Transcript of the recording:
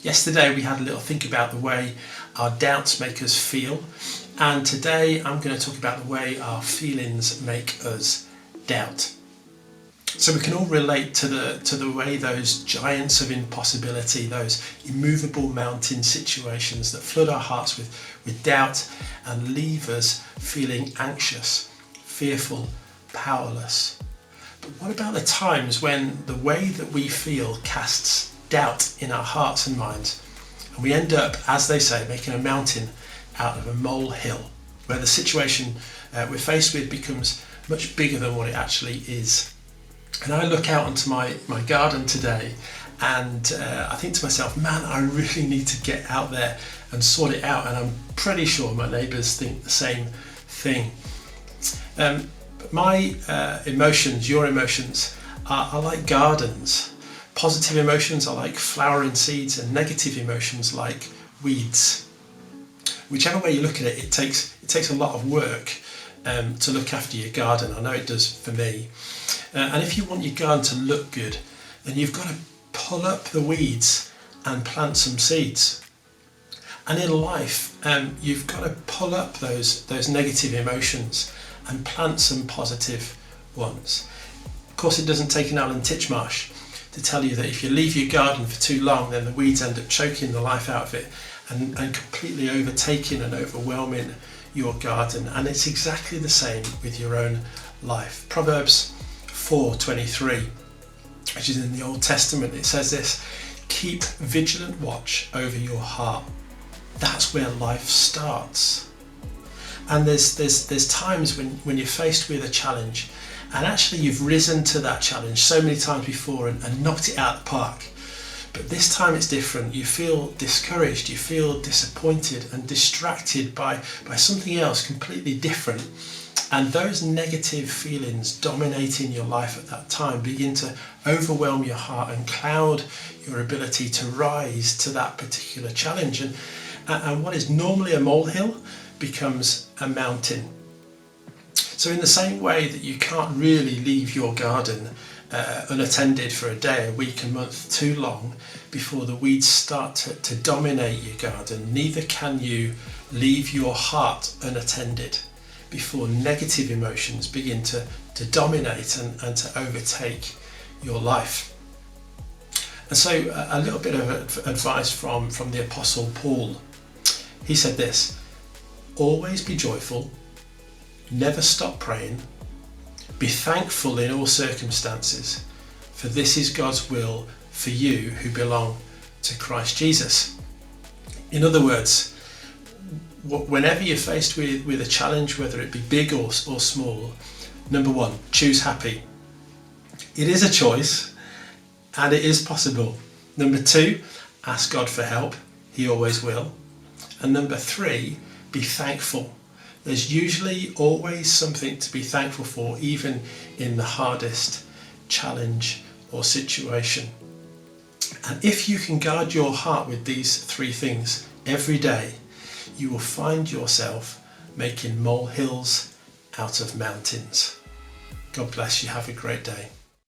Yesterday we had a little think about the way our doubts make us feel, and today I'm going to talk about the way our feelings make us doubt. So we can all relate to the way those giants of impossibility, those immovable mountain situations that flood our hearts with doubt and leave us feeling anxious, fearful, powerless. But what about the times when the way that we feel casts doubt in our hearts and minds, and we end up, as they say, making a mountain out of a molehill, where the situation we're faced with becomes much bigger than what it actually is? And I look out onto my garden today and I think to myself, man, I really need to get out there and sort it out. And I'm pretty sure my neighbours think the same thing. My emotions, your emotions, are like gardens. Positive emotions are like flowering seeds, and negative emotions like weeds. Whichever way you look at it, it takes a lot of work to look after your garden. I know it does for me. And if you want your garden to look good, then you've got to pull up the weeds and plant some seeds. And in life, you've got to pull up those negative emotions and plant some positive ones. Of course, it doesn't take an Alan Titchmarsh to tell you that if you leave your garden for too long, then the weeds end up choking the life out of it and completely overtaking and overwhelming your garden. And it's exactly the same with your own life. Proverbs 4:23, which is in the Old Testament, it says this: keep vigilant watch over your heart. That's where life starts. And there's times when you're faced with a challenge, and actually you've risen to that challenge so many times before and knocked it out of the park. But this time it's different. You feel discouraged, you feel disappointed and distracted by something else completely different. And those negative feelings dominating your life at that time begin to overwhelm your heart and cloud your ability to rise to that particular challenge. And what is normally a molehill becomes a mountain. So in the same way that you can't really leave your garden unattended for a day, a week, a month too long before the weeds start to dominate your garden, neither can you leave your heart unattended before negative emotions begin to dominate and to overtake your life. And so a little bit of advice from the Apostle Paul. He said this: always be joyful, never stop praying, be thankful in all circumstances, for this is God's will for you who belong to Christ Jesus. In other words, whenever you're faced with a challenge, whether it be big or small, number one, choose happy. It is a choice and it is possible. Number two, ask God for help. He always will. And number three, be thankful. There's usually always something to be thankful for, even in the hardest challenge or situation. And if you can guard your heart with these three things every day, you will find yourself making molehills out of mountains. God bless you. Have a great day.